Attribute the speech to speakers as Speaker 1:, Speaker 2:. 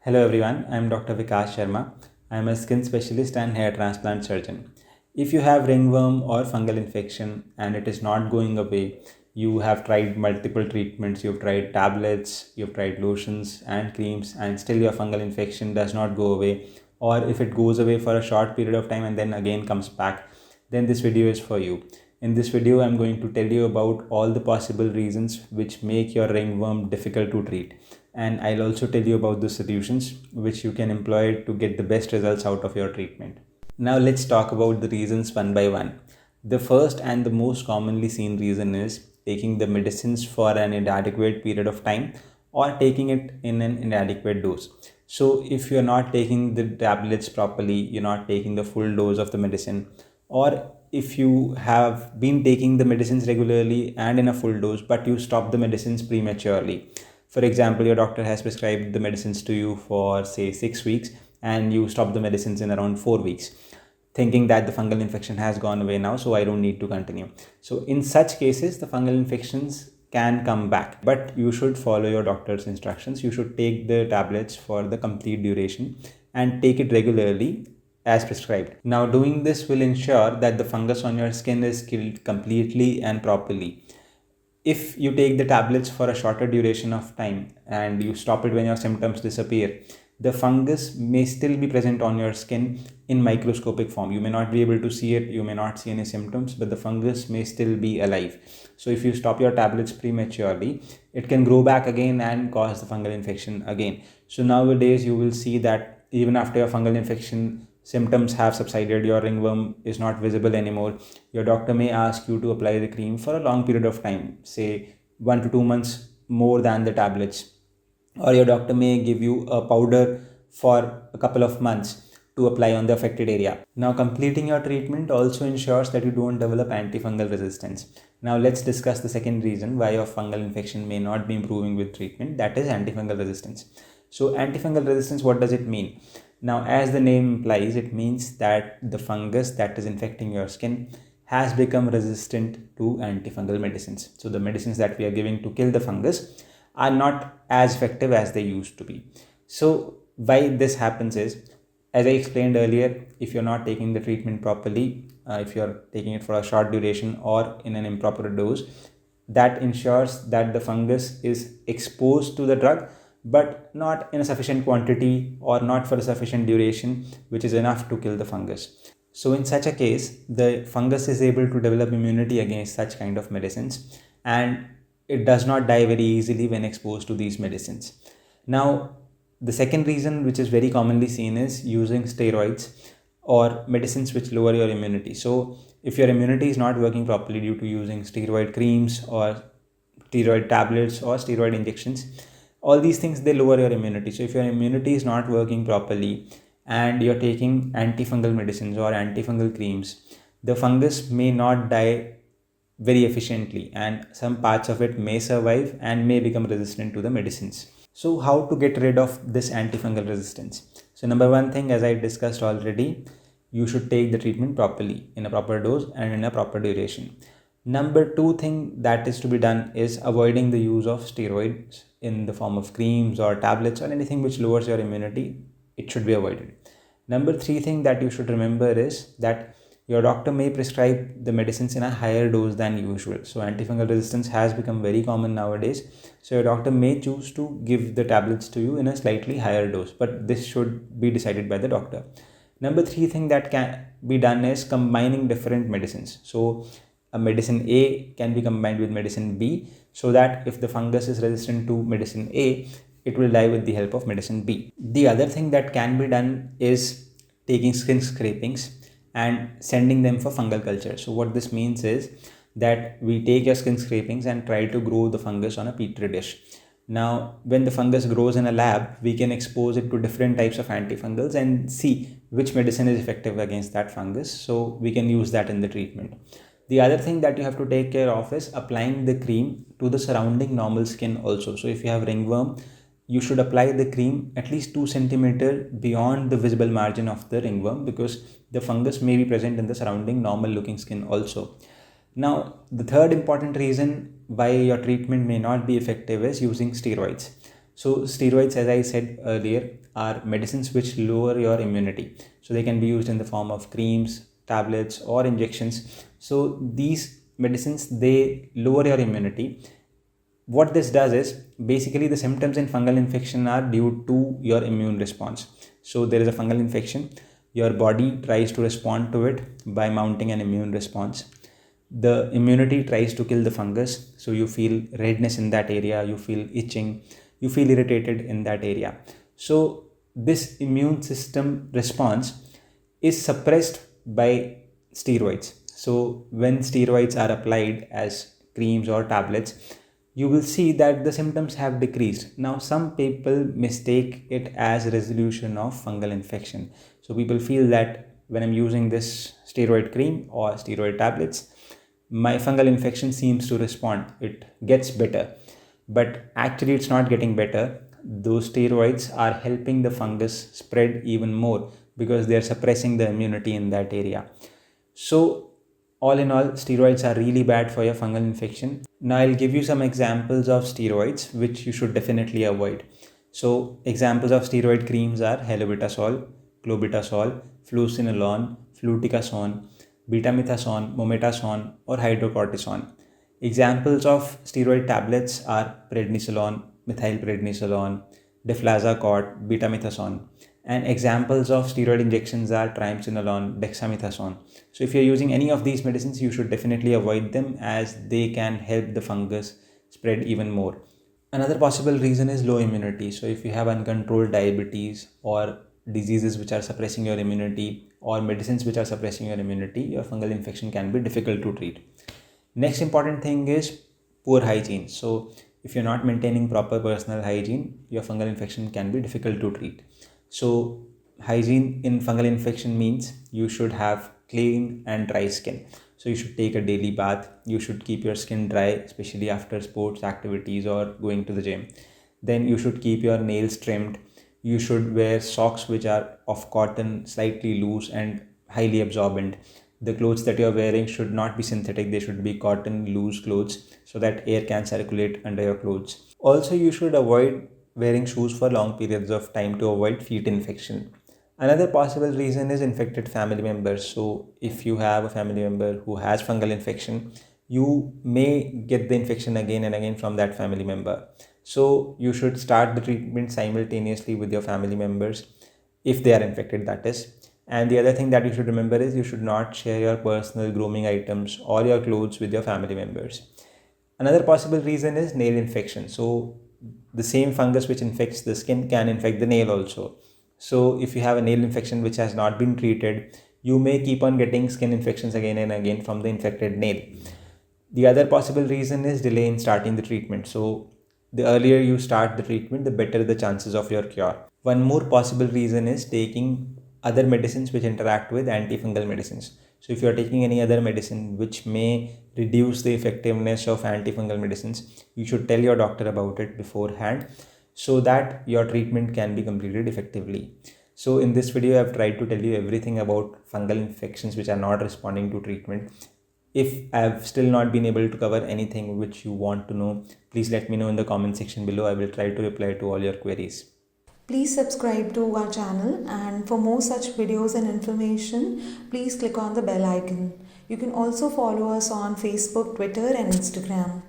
Speaker 1: Hello everyone, I am Dr. Vikas Sharma. I am a skin specialist and hair transplant surgeon. If you have ringworm or fungal infection and it is not going away, you have tried multiple treatments, you've tried tablets, you've tried lotions and creams, and still your fungal infection does not go away, or if it goes away for a short period of time and then again comes back, then this video is for you. In this video, I'm going to tell you about all the possible reasons which make your ringworm difficult to treat. And I'll also tell you about the solutions which you can employ to get the best results out of your treatment. Now let's talk about the reasons one by one. The first and the most commonly seen reason is taking the medicines for an inadequate period of time or taking it in an inadequate dose. So if you're not taking the tablets properly, you're not taking the full dose of the medicine, or if you have been taking the medicines regularly and in a full dose but you stop the medicines prematurely. For example, your doctor has prescribed the medicines to you for say 6 weeks and you stop the medicines in around 4 weeks, thinking that the fungal infection has gone away now, so I don't need to continue. So in such cases, the fungal infections can come back, but you should follow your doctor's instructions. You should take the tablets for the complete duration and take it regularly as prescribed. Now, doing this will ensure that the fungus on your skin is killed completely and properly. If you take the tablets for a shorter duration of time and you stop it when your symptoms disappear, the fungus may still be present on your skin in microscopic form. You may not be able to see it, you may not see any symptoms, but the fungus may still be alive. So if you stop your tablets prematurely, it can grow back again and cause the fungal infection again. So nowadays you will see that even after your fungal infection symptoms have subsided, your ringworm is not visible anymore, your doctor may ask you to apply the cream for a long period of time, say 1 to 2 months more than the tablets, or your doctor may give you a powder for a couple of months to apply on the affected area. Now, completing your treatment also ensures that you don't develop antifungal resistance. Now, let's discuss the second reason why your fungal infection may not be improving with treatment, that is antifungal resistance. So, antifungal resistance, what does it mean? Now, as the name implies, it means that the fungus that is infecting your skin has become resistant to antifungal medicines. So, the medicines that we are giving to kill the fungus are not as effective as they used to be. So, why this happens is, as I explained earlier, if you're not taking the treatment properly, if you're taking it for a short duration or in an improper dose, that ensures that the fungus is exposed to the drug but not in a sufficient quantity or not for a sufficient duration which is enough to kill the fungus. So in such a case, the fungus is able to develop immunity against such kind of medicines, and it does not die very easily when exposed to these medicines. Now, the second reason which is very commonly seen is using steroids or medicines which lower your immunity. So if your immunity is not working properly due to using steroid creams or steroid tablets or steroid injections, all these things, they lower your immunity. So if your immunity is not working properly and you're taking antifungal medicines or antifungal creams, the fungus may not die very efficiently and some parts of it may survive and may become resistant to the medicines. So how to get rid of this antifungal resistance? So number one thing, as I discussed already, you should take the treatment properly in a proper dose and in a proper duration. Number two thing that is to be done is avoiding the use of steroids in the form of creams or tablets or anything which lowers your immunity. It should be avoided. Number three thing that you should remember is that your doctor may prescribe the medicines in a higher dose than usual. So antifungal resistance has become very common nowadays. So your doctor may choose to give the tablets to you in a slightly higher dose, but this should be decided by the doctor. Number three thing that can be done is combining different medicines. So a medicine A can be combined with medicine B, so that if the fungus is resistant to medicine A, it will die with the help of medicine B. The other thing that can be done is taking skin scrapings and sending them for fungal culture. So what this means is that we take your skin scrapings and try to grow the fungus on a petri dish. Now, when the fungus grows in a lab, we can expose it to different types of antifungals and see which medicine is effective against that fungus. So we can use that in the treatment. The other thing that you have to take care of is applying the cream to the surrounding normal skin also. So if you have ringworm, you should apply the cream at least 2 centimeter beyond the visible margin of the ringworm, because the fungus may be present in the surrounding normal looking skin also. Now, the third important reason why your treatment may not be effective is using steroids. So, steroids, as I said earlier, are medicines which lower your immunity. So, they can be used in the form of creams, tablets, or injections. So, these medicines, they lower your immunity. What this does is basically the symptoms in fungal infection are due to your immune response. So there is a fungal infection, your body tries to respond to it by mounting an immune response. The immunity tries to kill the fungus, so you feel redness in that area, you feel itching, you feel irritated in that area. So this immune system response is suppressed by steroids. So when steroids are applied as creams or tablets, you will see that the symptoms have decreased. Now, some people mistake it as resolution of fungal infection. So people feel that when I'm using this steroid cream or steroid tablets, my fungal infection seems to respond. It gets better. But actually, it's not getting better. Those steroids are helping the fungus spread even more because they are suppressing the immunity in that area. So, all in all, steroids are really bad for your fungal infection. Now, I'll give you some examples of steroids which you should definitely avoid. So, examples of steroid creams are halobetasol, clobetasol, fluocinolone, fluticasone, betamethasone, mometasone, or hydrocortisone. Examples of steroid tablets are prednisolone, methylprednisolone, deflazacort, betamethasone. And examples of steroid injections are triamcinolone, dexamethasone. So if you're using any of these medicines, you should definitely avoid them as they can help the fungus spread even more. Another possible reason is low immunity. So if you have uncontrolled diabetes or diseases which are suppressing your immunity or medicines which are suppressing your immunity, your fungal infection can be difficult to treat. Next important thing is poor hygiene. So if you're not maintaining proper personal hygiene, your fungal infection can be difficult to treat. So hygiene in fungal infection means you should have clean and dry skin. So you should take a daily bath. You should keep your skin dry, especially after sports activities or going to the gym. Then you should keep your nails trimmed. You should wear socks which are of cotton, slightly loose and highly absorbent. The clothes that you're wearing should not be synthetic, they should be cotton loose clothes so that air can circulate under your clothes. Also, you should avoid wearing shoes for long periods of time to avoid feet infection. Another possible reason is infected family members. So if you have a family member who has fungal infection, you may get the infection again and again from that family member. So you should start the treatment simultaneously with your family members if they are infected, that is. And the other thing that you should remember is you should not share your personal grooming items or your clothes with your family members. Another possible reason is nail infection. So the same fungus which infects the skin can infect the nail also. So if you have a nail infection which has not been treated, you may keep on getting skin infections again and again from the infected nail. The other possible reason is delay in starting the treatment. So the earlier you start the treatment, the better the chances of your cure. One more possible reason is taking other medicines which interact with antifungal medicines. So if you are taking any other medicine which may reduce the effectiveness of antifungal medicines, you should tell your doctor about it beforehand so that your treatment can be completed effectively. So in this video, I've tried to tell you everything about fungal infections which are not responding to treatment. If I've still not been able to cover anything which you want to know, please let me know in the comment section below. I will try to reply to all your queries.
Speaker 2: Please subscribe to our channel, and for more such videos and information, please click on the bell icon. You can also follow us on Facebook, Twitter and Instagram.